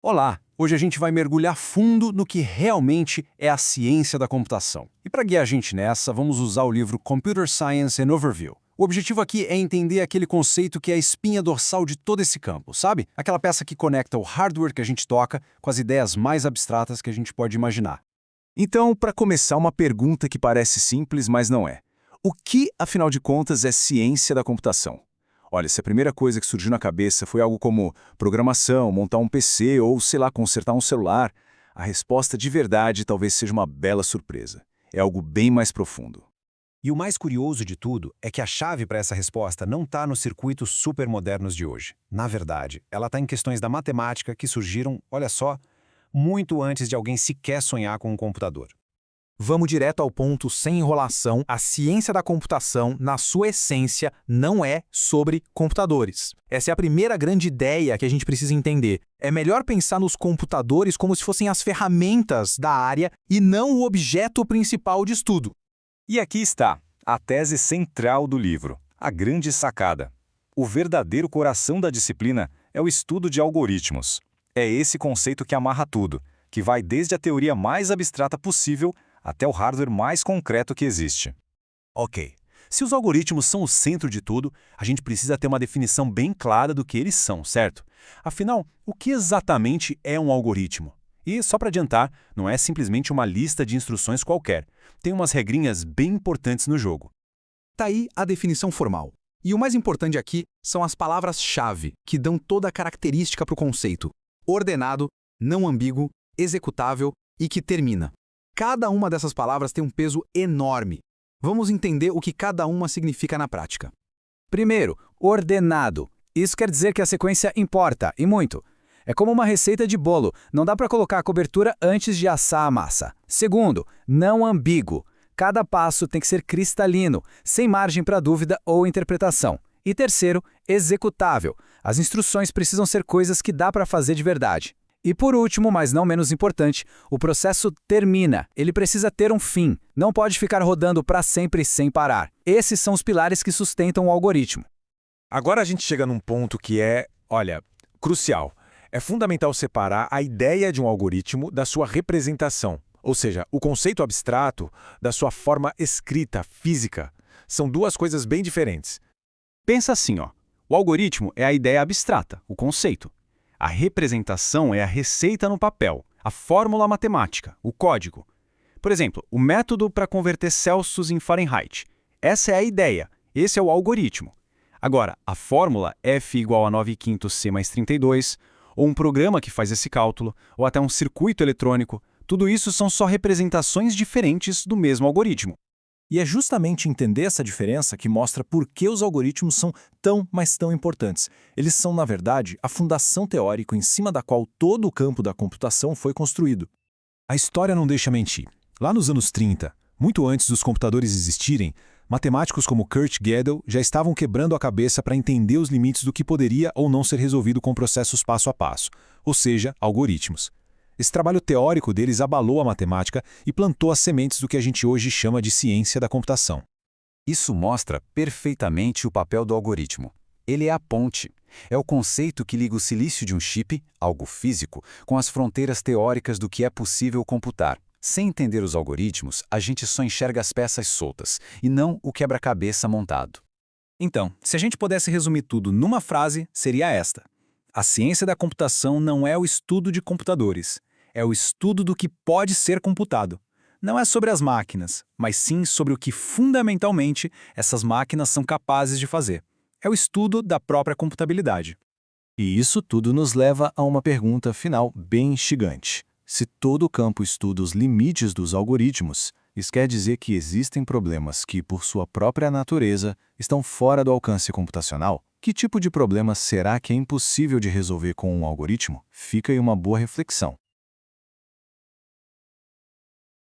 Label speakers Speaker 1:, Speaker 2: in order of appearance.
Speaker 1: Olá! Hoje a gente vai mergulhar fundo no que realmente é a ciência da computação. E para guiar a gente nessa, vamos usar o livro Computer Science and Overview. O objetivo aqui é entender aquele conceito que é a espinha dorsal de todo esse campo, sabe? Aquela peça que conecta o hardware que a gente toca com as ideias mais abstratas que a gente pode imaginar.
Speaker 2: Então, para começar, uma pergunta que parece simples, mas não é. O que, afinal de contas, é ciência da computação? Olha, se a primeira coisa que surgiu na cabeça foi algo como programação, montar um PC ou, sei lá, consertar um celular, a resposta de verdade talvez seja uma bela surpresa. É algo bem mais profundo.
Speaker 3: E o mais curioso de tudo é que a chave para essa resposta não está nos circuitos supermodernos de hoje. Na verdade, ela está em questões da matemática que surgiram, olha só, muito antes de alguém sequer sonhar com um computador.
Speaker 4: Vamos direto ao ponto sem enrolação. A ciência da computação, na sua essência, não é sobre computadores. Essa é a primeira grande ideia que a gente precisa entender. É melhor pensar nos computadores como se fossem as ferramentas da área e não o objeto principal de estudo.
Speaker 5: E aqui está, a tese central do livro, a grande sacada. O verdadeiro coração da disciplina é o estudo de algoritmos. É esse conceito que amarra tudo, que vai desde a teoria mais abstrata possível até o hardware mais concreto que existe.
Speaker 2: Ok, se os algoritmos são o centro de tudo, a gente precisa ter uma definição bem clara do que eles são, certo? Afinal, o que exatamente é um algoritmo? E, só para adiantar, não é simplesmente uma lista de instruções qualquer. Tem umas regrinhas bem importantes no jogo.
Speaker 4: Tá aí a definição formal. E o mais importante aqui são as palavras-chave, que dão toda a característica para o conceito. Ordenado, não ambíguo, executável e que termina. Cada uma dessas palavras tem um peso enorme. Vamos entender o que cada uma significa na prática.
Speaker 6: Primeiro, ordenado. Isso quer dizer que a sequência importa, e muito. É como uma receita de bolo, não dá para colocar a cobertura antes de assar a massa. Segundo, não ambíguo. Cada passo tem que ser cristalino, sem margem para dúvida ou interpretação. E terceiro, executável. As instruções precisam ser coisas que dá para fazer de verdade. E por último, mas não menos importante, o processo termina. Ele precisa ter um fim. Não pode ficar rodando para sempre sem parar. Esses são os pilares que sustentam o algoritmo.
Speaker 2: Agora a gente chega num ponto que é, olha, crucial. É fundamental separar a ideia de um algoritmo da sua representação, ou seja, o conceito abstrato da sua forma escrita, física. São duas coisas bem diferentes.
Speaker 1: Pensa assim, ó. O algoritmo é a ideia abstrata, o conceito. A representação é a receita no papel, a fórmula matemática, o código. Por exemplo, o método para converter Celsius em Fahrenheit. Essa é a ideia, esse é o algoritmo. Agora, a fórmula F igual a 9/5 C mais 32, ou um programa que faz esse cálculo, ou até um circuito eletrônico, tudo isso são só representações diferentes do mesmo algoritmo.
Speaker 2: E é justamente entender essa diferença que mostra por que os algoritmos são tão, mas tão importantes. Eles são, na verdade, a fundação teórica em cima da qual todo o campo da computação foi construído. A história não deixa mentir. Lá nos anos 30, muito antes dos computadores existirem, matemáticos como Kurt Gödel já estavam quebrando a cabeça para entender os limites do que poderia ou não ser resolvido com processos passo a passo, ou seja, algoritmos. Esse trabalho teórico deles abalou a matemática e plantou as sementes do que a gente hoje chama de ciência da computação.
Speaker 5: Isso mostra perfeitamente o papel do algoritmo. Ele é a ponte. É o conceito que liga o silício de um chip, algo físico, com as fronteiras teóricas do que é possível computar. Sem entender os algoritmos, a gente só enxerga as peças soltas, e não o quebra-cabeça montado.
Speaker 1: Então, se a gente pudesse resumir tudo numa frase, seria esta. A ciência da computação não é o estudo de computadores. É o estudo do que pode ser computado. Não é sobre as máquinas, mas sim sobre o que fundamentalmente essas máquinas são capazes de fazer. É o estudo da própria computabilidade.
Speaker 2: E isso tudo nos leva a uma pergunta final bem instigante. Se todo o campo estuda os limites dos algoritmos, isso quer dizer que existem problemas que, por sua própria natureza, estão fora do alcance computacional? Que tipo de problema será que é impossível de resolver com um algoritmo? Fica aí uma boa reflexão.